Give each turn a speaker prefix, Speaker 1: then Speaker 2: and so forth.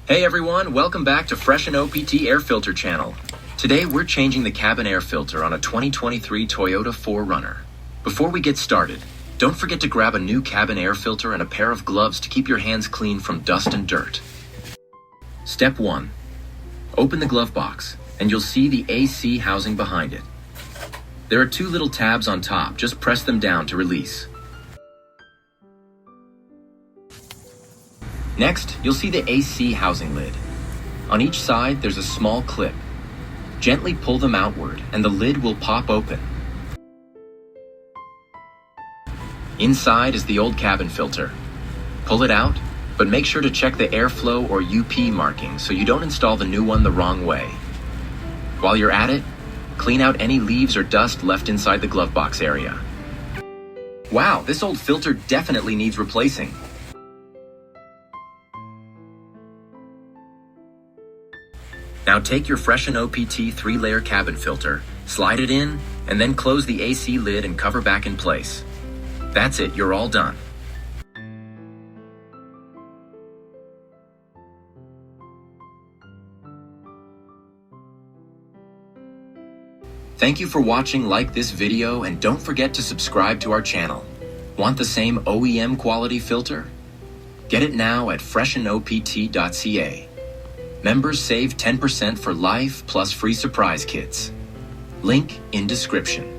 Speaker 1: Hey everyone, welcome back to FreshenOPT Air Filter channel. Today we're changing the cabin air filter on a 2023 Toyota 4Runner. Before we get started, don't forget to grab a new cabin air filter and a pair of gloves to keep your hands clean from dust and dirt. Step 1. Open the glove box, and you'll see the AC housing behind it. There are two little tabs on top, just press them down to release. Next, you'll see the AC housing lid. On each side, there's a small clip. Gently pull them outward, and the lid will pop open. Inside is the old cabin filter. Pull it out, but make sure to check the airflow or UP marking so you don't install the new one the wrong way. While you're at it, clean out any leaves or dust left inside the glove box area. Wow, this old filter definitely needs replacing. Now take your FreshenOPT 3-layer cabin filter, slide it in, and then close the AC lid and cover back in place. That's it, you're all done. Thank you for watching. Like this video and don't forget to subscribe to our channel. Want the same OEM quality filter? Get it now at FreshenOPT.ca. Members save 10% for life plus free surprise kits. Link in description.